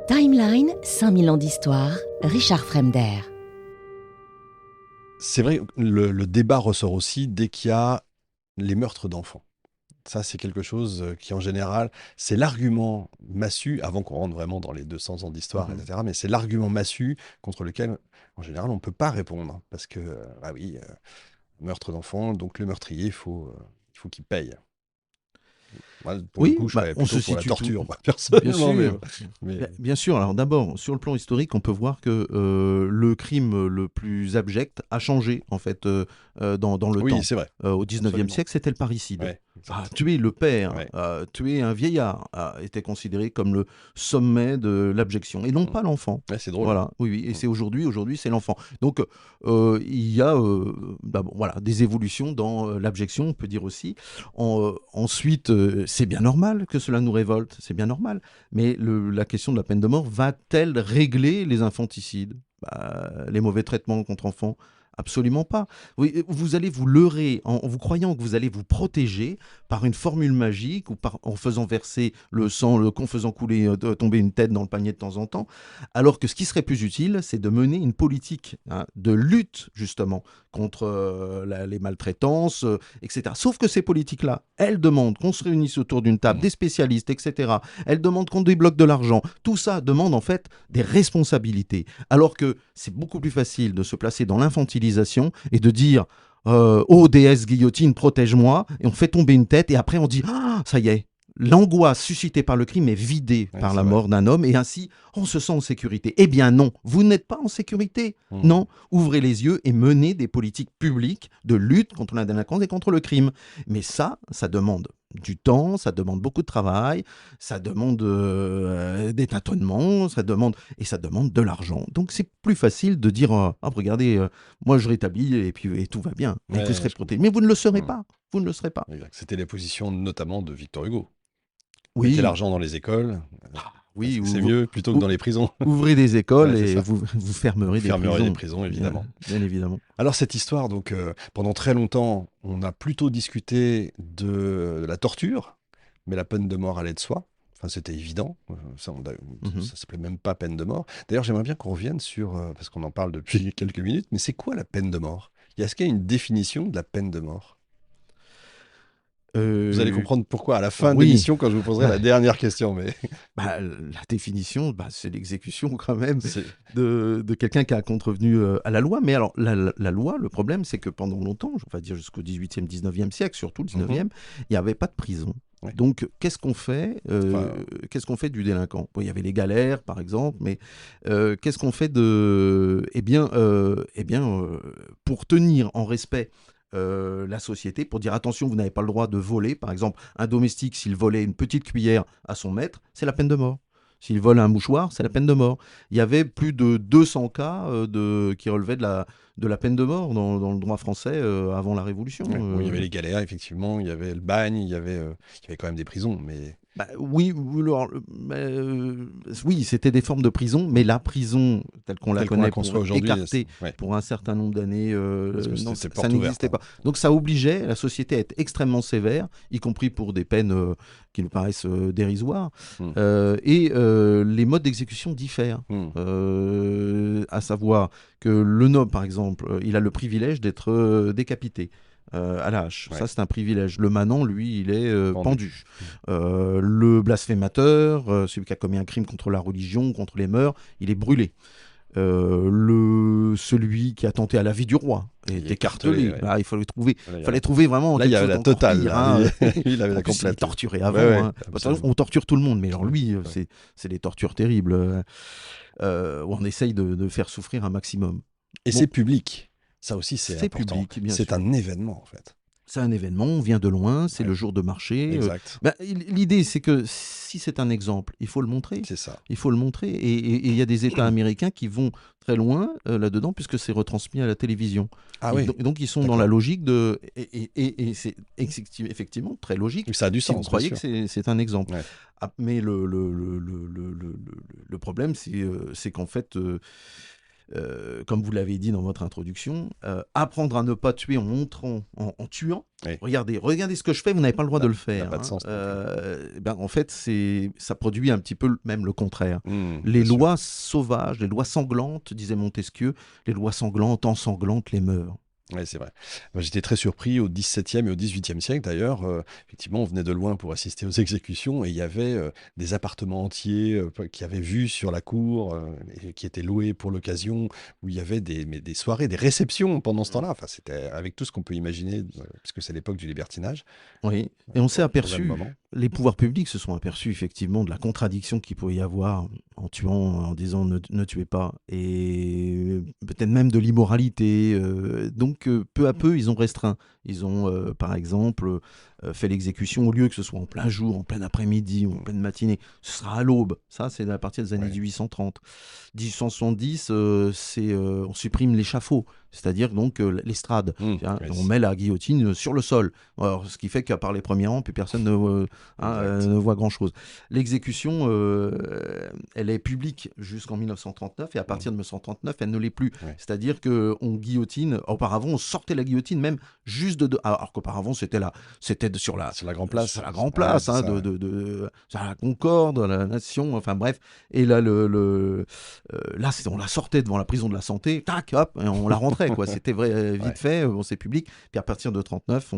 Timeline, 5000 ans d'histoire, Richard Fremder. C'est vrai, le débat ressort aussi dès qu'il y a les meurtres d'enfants. Ça, c'est quelque chose qui, en général, c'est l'argument massu, avant qu'on rentre vraiment dans les 200 ans d'histoire, Mhm. etc., mais c'est l'argument massu contre lequel, en général, on ne peut pas répondre. Parce que, meurtre d'enfants, donc le meurtrier, il faut qu'il paye. Moi, pour le Oui, coup, je serais on se plutôt pour la situe tout. torture, moi, Bien personnellement. sûr. Mais- Bien sûr. Alors d'abord, sur le plan historique, on peut voir que le crime le plus abject a changé en fait dans le Oui, temps. c'est vrai. Au 19e Absolument. siècle, c'était le parricide. Ouais, exact. Tuer le père, Ouais. tuer un vieillard était considéré comme le sommet de l'abjection, et non Mm. pas l'enfant. Ouais, c'est drôle. Voilà, oui, oui, et Mm. c'est aujourd'hui, c'est l'enfant. Donc, il y a voilà, des évolutions dans l'abjection, on peut dire aussi. Ensuite, c'est bien normal que cela nous révolte, c'est bien normal. Mais la question de la peine de mort va-t-elle régler les infanticides, les mauvais traitements contre enfants? Absolument pas. Oui, vous allez vous leurrer en vous croyant que vous allez vous protéger par une formule magique ou en faisant verser le sang, en faisant couler, tomber une tête dans le panier de temps en temps, alors que ce qui serait plus utile, c'est de mener une politique de lutte justement contre les maltraitances, etc. Sauf que ces politiques-là, elles demandent qu'on se réunisse autour d'une table, Mm. des spécialistes, etc. Elles demandent qu'on débloque de l'argent. Tout ça demande en fait des responsabilités. Alors que c'est beaucoup plus facile de se placer dans l'infantilisation et de dire oh déesse guillotine, protège-moi, et on fait tomber une tête, et après on dit ah, ça y est. L'angoisse suscitée par le crime est vidée Ouais, par c'est la vrai. mort d'un homme, et ainsi on se sent en sécurité. Eh bien non, vous n'êtes pas en sécurité. Mm. Non, ouvrez les yeux et menez des politiques publiques de lutte contre la délinquance et contre le crime. Mais ça demande du temps, ça demande beaucoup de travail, ça demande des tâtonnements, ça demande de l'argent. Donc c'est plus facile de dire ah, regardez, moi je rétablis et tout va bien, et vous Ouais, serez je protégé. comprends. Mais vous ne le serez Mm. pas. Vous ne le serez pas. Exact. C'était les positions notamment de Victor Hugo. Mettez Oui, l'argent dans les écoles, parce oui, que c'est mieux plutôt que dans les prisons. ouvrez des écoles Ouais, c'est et ça. vous fermerez des Fermerait les prisons. prisons, Bien, évidemment. bien évidemment. Alors cette histoire, donc pendant très longtemps, on a plutôt discuté de la torture, mais la peine de mort allait de soi. Enfin, c'était évident. Mhm. Ça s'appelait même pas peine de mort. D'ailleurs, j'aimerais bien qu'on revienne sur, parce qu'on en parle depuis quelques minutes, mais c'est quoi la peine de mort? Est-ce qu'il y a une définition de la peine de mort? Vous allez Euh, comprendre pourquoi à la fin de oui, l'émission, quand je vous poserai la dernière question. Mais la définition, c'est l'exécution quand même c'est... de quelqu'un qui a contrevenu à la loi. Mais alors, la loi, le problème, c'est que pendant longtemps, on va dire jusqu'au 18e, 19e siècle, surtout le Mhm. 19e, il n'y avait pas de prison. Ouais. Donc, qu'est-ce qu'on fait Enfin, qu'est-ce qu'on fait du délinquant? Bon, il y avait les galères, par exemple, mais qu'est-ce qu'on fait pour tenir en respect la société, pour dire attention, vous n'avez pas le droit de voler. Par exemple, un domestique, s'il volait une petite cuillère à son maître, c'est la peine de mort. S'il vole un mouchoir, c'est la peine de mort. Il y avait plus de 200 cas qui relevaient de la peine de mort dans le droit français avant la Révolution. ouais. Bon, il y avait les galères, effectivement, il y avait le bagne, il y avait quand même des prisons, mais... Oui, alors, oui, c'était des formes de prison, mais la prison telle qu'on la Tel qu'on la connaît conçoit pour aujourd'hui, écarter ouais. pour un certain nombre d'années, Parce que non, c'était ça porte ouverte. n'existait pas. Donc ça obligeait la société à être extrêmement sévère, y compris pour des peines qui nous paraissent dérisoires. Hmm. Les modes d'exécution diffèrent. Hmm. À savoir que le noble, par exemple, il a le privilège d'être décapité à la hache. Ouais. Ça, c'est un privilège. Le manant, lui, il est pendu. Hmm. Le blasphémateur, celui qui a commis un crime contre la religion, contre les mœurs, il est brûlé. Celui qui a tenté à la vie du roi est Il est écartelé. écartelé, ouais. Là, il Là, fallait trouver vraiment là, il y quelque avait chose la d'encore totale. pire. Là. Hein. Lui, il avait En la plus, il est complète. torturé avant. Ouais, Hein. absolument. On torture tout le monde, mais alors lui, Ouais. c'est des tortures terribles où on essaye de faire souffrir un maximum. Et Bon, c'est public. Ça aussi, c'est c'est important. public, bien C'est sûr. un événement, en fait. C'est un événement, on vient de loin, c'est Ouais. le jour de marché. Exact. L'idée, c'est que si c'est un exemple, il faut le montrer. C'est ça. Il faut le montrer. Et il y a des États américains qui vont très loin là-dedans, puisque c'est retransmis à la télévision. Ah Et oui. donc, ils sont dans D'accord. la logique de... Et c'est effectivement très logique. Ça a du Si vous sens, croyez bien que sûr. c'est un exemple. Ouais. Ah, mais le problème, c'est qu'en fait, comme vous l'avez dit dans votre introduction, apprendre à ne pas tuer en tuant. Oui. Regardez ce que je fais, vous n'avez pas le droit de le faire. n'a pas de sens. En fait, ça produit un petit peu même le contraire. Les bien sûr. lois sauvages, les lois sanglantes, disait Montesquieu, les lois sanglantes ensanglantent les mœurs. Oui, c'est vrai. Moi, j'étais très surpris au XVIIe et au XVIIIe siècle, d'ailleurs. Effectivement, on venait de loin pour assister aux exécutions et il y avait des appartements entiers qui avaient vue sur la cour et qui étaient loués pour l'occasion, où il y avait des soirées, des réceptions pendant ce temps-là. Enfin, c'était avec tout ce qu'on peut imaginer, puisque c'est l'époque du libertinage. Oui, et on s'est Au même aperçu, moment. les pouvoirs publics se sont aperçus effectivement de la contradiction qu'il pouvait y avoir en tuant, en disant ne tuez pas, et peut-être même de l'immoralité. Donc peu à peu, ils ont restreint. Ils ont, par exemple, fait l'exécution, au lieu que ce soit en plein jour, en plein après-midi ou en pleine matinée, ce sera à l'aube. Ça, c'est à partir des années Ouais. 1830. 1870, on supprime l'échafaud, c'est-à-dire donc l'estrade. Ouais, On met la guillotine sur le sol. Alors, ce qui fait qu'à part les premiers rangs, plus personne Exact. ne voit grand-chose. L'exécution, elle est publique jusqu'en 1939 et à partir de 1939, elle ne l'est plus. Ouais. C'est-à-dire qu'on guillotine, auparavant, on sortait la guillotine même juste alors qu'auparavant, c'était sur la Sur la Grand Place. sur la Grand Place, c'est ça, ouais. sur la Concorde, la Nation, enfin bref. Et là, là, on la sortait devant la prison de la Santé, tac, hop, et on la rentrait, quoi. C'était vite Ouais. fait, fait, c'est public. Puis à partir de 39,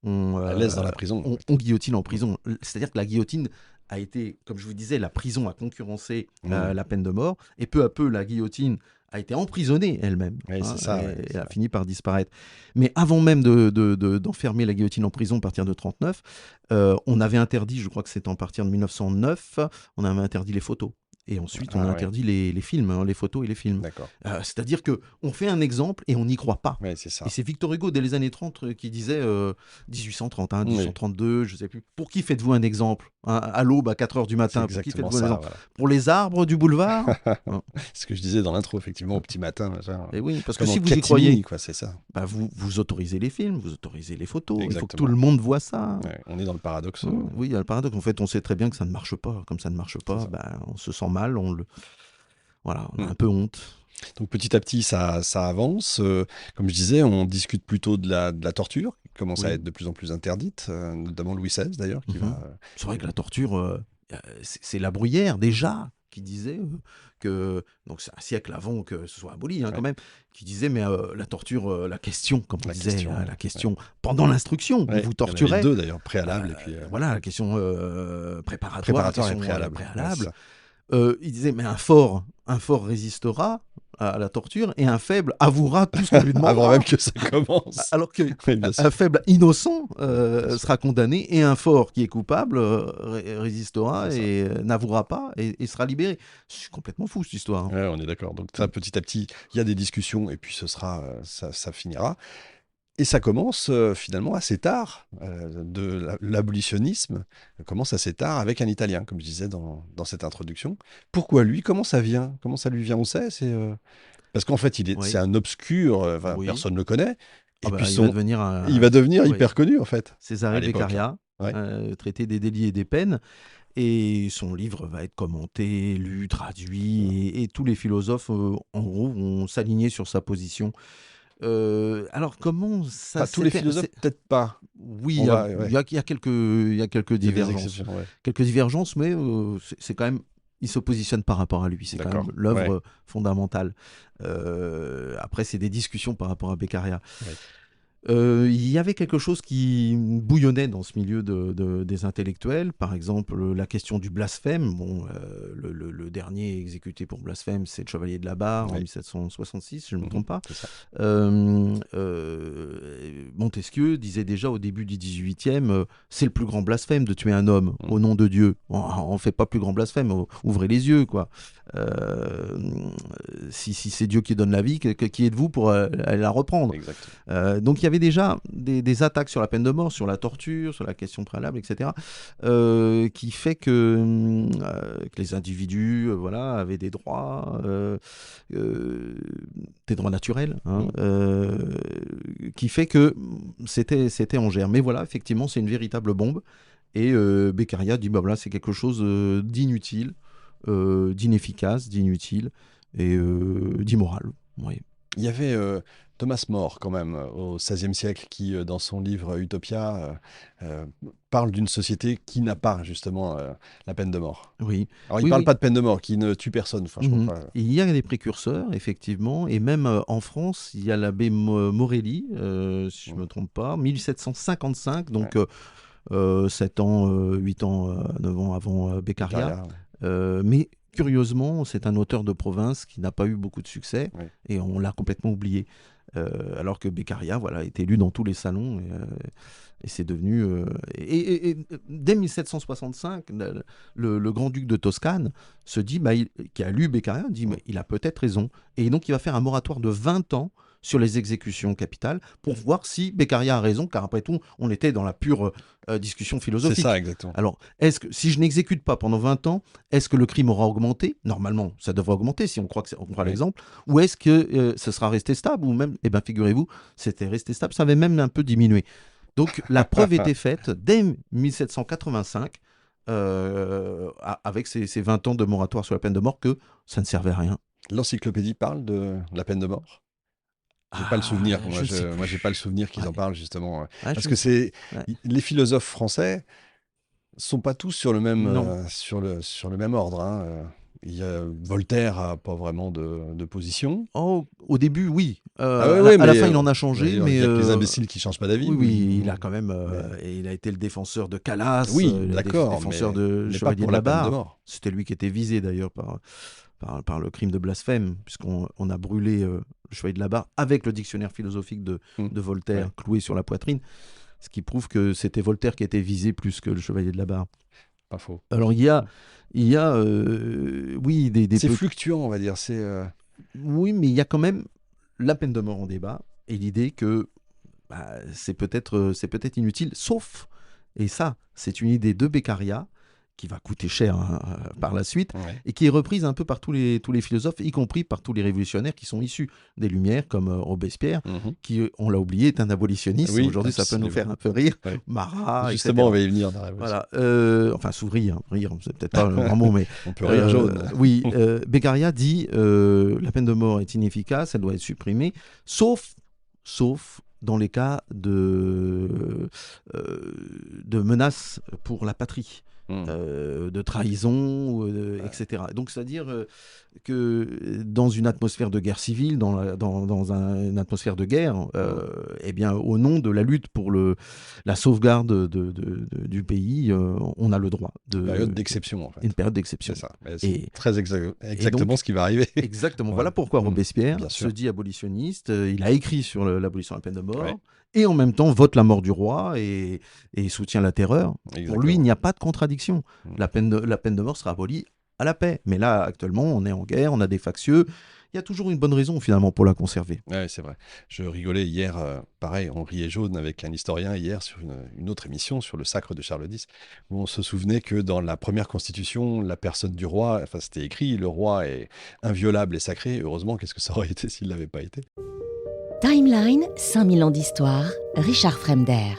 on La laisse dans la prison. on guillotine en prison. C'est-à-dire que la guillotine a été, comme je vous disais, la prison a concurrencé la peine de mort, et peu à peu, la guillotine a été emprisonnée elle-même. Oui, c'est ça, et ouais, c'est elle a vrai. fini par disparaître. Mais avant même d'enfermer la guillotine en prison à partir de 39, on avait interdit, je crois que c'est à partir de 1909, on avait interdit les photos. Et ensuite, on a Ah ouais. interdit les films, les photos et les films. D'accord. C'est-à-dire qu'on fait un exemple et on n'y croit pas. Oui, c'est ça. Et c'est Victor Hugo, dès les années 30, qui disait 1830, Oui. 1832, je ne sais plus. Pour qui faites-vous un exemple à l'aube, à 4 heures du C'est matin, pour qui exactement faites-vous un ça. exemple Voilà. Pour les arbres du boulevard Non. Ce que je disais dans l'intro, effectivement, au petit matin. Machin. Et oui, parce que Comme en si vous y catimini, croyez, quoi, c'est ça. bah vous autorisez les films, vous autorisez les photos. Il faut que Exactement. tout le monde voit ça. Ouais, on est dans le paradoxe. Oui, il y a le paradoxe. En fait, on sait très bien que ça ne marche pas. Comme ça ne marche pas, ça. bah, on se sent mal, voilà, on a Mm. un peu honte. Donc petit à petit, ça avance. Comme je disais, on discute plutôt de la torture, qui commence à Oui. être de plus en plus interdite, notamment Louis XVI d'ailleurs, qui Mhm. va. C'est vrai que la torture, c'est la Bruyère déjà qui disait que, donc c'est un siècle avant que ce soit aboli quand même, qui disait mais la torture, la question, comme on disait, la question pendant l'instruction, Ouais, vous il y en avait torturez. deux d'ailleurs, préalable et puis. Voilà, la question préparatoire, Préparatoire la et question préalable. préalable. Ouais, Il disait mais un fort résistera à la torture et un faible avouera tout ce qu'on lui demandera. Avant même que ça commence. Alors que Oui, bien sûr. un faible innocent Bien sûr. sera condamné et un fort qui est coupable résistera C'est ça. et n'avouera pas et sera libéré. C'est complètement fou cette histoire. Ouais, on est d'accord. Donc ça, petit à petit, il y a des discussions et puis ça finira. Et ça commence finalement assez tard. L'abolitionnisme commence assez tard avec un Italien, comme je disais dans cette introduction. Pourquoi lui? Comment ça vient? Comment ça lui vient? On sait. Parce qu'en fait, Oui. c'est un obscur. Oui. Personne ne le connaît. Et puis il va devenir il va devenir oui. hyper connu en fait. Cesare à l'époque. Beccaria, Ouais. traité des délits et des peines. Et son livre va être commenté, lu, traduit, et tous les philosophes, en gros, vont s'aligner sur sa position. Alors, comment ça Pas tous les philosophes, peut-être pas. Oui, On il y a- va- ouais. il y a quelques Il y a des divergences. exceptions, ouais. Quelques divergences, mais c'est quand même. Il se positionne par rapport à lui. C'est quand D'accord, même l'œuvre ouais. fondamentale. Après, c'est des discussions par rapport à Beccaria. Ouais. Il y avait quelque chose qui bouillonnait dans ce milieu des intellectuels. Par exemple, la question du blasphème. Bon, le dernier exécuté pour blasphème, c'est le Chevalier de la Barre en Oui. 1766, si je ne me trompe pas. C'est ça. Montesquieu disait déjà au début du 18e, c'est le plus grand blasphème de tuer un homme au nom de Dieu. On ne fait pas plus grand blasphème, ouvrez les yeux, quoi. Si c'est Dieu qui donne la vie, qui êtes-vous pour aller la reprendre? Exact. Donc il y avait déjà des attaques sur la peine de mort, sur la torture, sur la question préalable, etc., qui fait que les individus avaient des droits naturels, qui fait que c'était en germe. Mais voilà, effectivement, c'est une véritable bombe. Et Beccaria dit, bah, voilà, c'est quelque chose d'inutile, d'inefficace, d'inutile. et d'immorale. Oui. Il y avait Thomas More, quand même, au XVIe siècle, qui, dans son livre Utopia, parle d'une société qui n'a pas, justement, la peine de mort. Oui. Alors, il ne Oui, parle oui. pas de peine de mort, qui ne tue personne, franchement. Mhm. Il y a des précurseurs, effectivement, et même en France, il y a l'abbé Morelli, si je ne me trompe pas, 1755, donc 7 ans, 8 ans, 9 ans avant Beccaria. Beccaria, Mais curieusement, c'est un auteur de province qui n'a pas eu beaucoup de succès ouais. et on l'a complètement oublié. Alors que Beccaria, voilà, est élu dans tous les salons et c'est devenu. Et dès 1765, le grand-duc de Toscane se dit, qui a lu Beccaria, dit mais il a peut-être raison. Et donc il va faire un moratoire de 20 ans sur les exécutions capitales pour voir si Beccaria a raison, car après tout, on était dans la pure discussion philosophique. C'est ça, exactement. Alors, est-ce que si je n'exécute pas pendant 20 ans, est-ce que le crime aura augmenté? Normalement, ça devrait augmenter si on croit l'exemple. Ou est-ce que ce sera resté stable? Ou même, figurez-vous, c'était resté stable, ça avait même un peu diminué. Donc, la preuve était faite dès 1785, avec ces 20 ans de moratoire sur la peine de mort, que ça ne servait à rien. L'encyclopédie parle de la peine de mort? J'ai pas le souvenir. Moi, j'ai pas le souvenir qu'ils en parlent, justement. Parce que les philosophes français sont pas tous sur le même, sur le même ordre. Hein. Voltaire a pas vraiment de position. Oh, au début, oui. À la fin, il en a changé. Mais il y a que les imbéciles qui changent pas d'avis. Oui, il a quand même. Et il a été le défenseur de Calas. Oui, le d'accord. défenseur de mais pas Chevalier pour de la la peine de Barre. mort. C'était lui qui était visé d'ailleurs par le crime de blasphème, puisqu'on a brûlé le Chevalier de la Barre avec le dictionnaire philosophique de Voltaire cloué sur la poitrine, ce qui prouve que c'était Voltaire qui était visé plus que le Chevalier de la Barre. Pas faux. Alors il y a oui, des c'est fluctuant, on va dire. Oui, mais il y a quand même la peine de mort en débat et l'idée que c'est peut-être inutile, sauf, et ça, c'est une idée de Beccaria qui va coûter cher par la suite, et qui est reprise un peu par tous les philosophes, y compris par tous les révolutionnaires qui sont issus des Lumières, comme Robespierre, qui, on l'a oublié, est un abolitionniste. Oui, aujourd'hui, ça peut nous faire un peu rire. Marat, justement, etc. On va y venir. Voilà. Enfin, sourire, c'est peut-être pas le grand mot, mais... on peut rire jaune. Oui, Beccaria dit la peine de mort est inefficace, elle doit être supprimée, sauf dans les cas de menaces pour la patrie. De trahison, etc. Donc, c'est-à-dire que dans une atmosphère de guerre civile, dans une atmosphère de guerre, eh bien, au nom de la lutte pour la sauvegarde du pays, on a le droit de... Une période d'exception, en fait. Une période d'exception. C'est ça. C'est très exactement ce qui va arriver. Exactement. Voilà pourquoi Robespierre se dit abolitionniste. Il a écrit sur l'abolition de la peine de mort. Et en même temps vote la mort du roi et soutient la terreur. Exactement. Pour lui, il n'y a pas de contradiction. La peine de mort sera abolie à la paix. Mais là, actuellement, on est en guerre, on a des factieux. Il y a toujours une bonne raison, finalement, pour la conserver. Oui, c'est vrai. Je rigolais hier, pareil, on riait jaune avec un historien hier sur une autre émission, sur le sacre de Charles X, où on se souvenait que dans la première constitution, la personne du roi, enfin c'était écrit, le roi est inviolable et sacré. Heureusement, qu'est-ce que ça aurait été s'il ne l'avait pas été ? Timeline, 5000 ans d'histoire, Richard Fremder.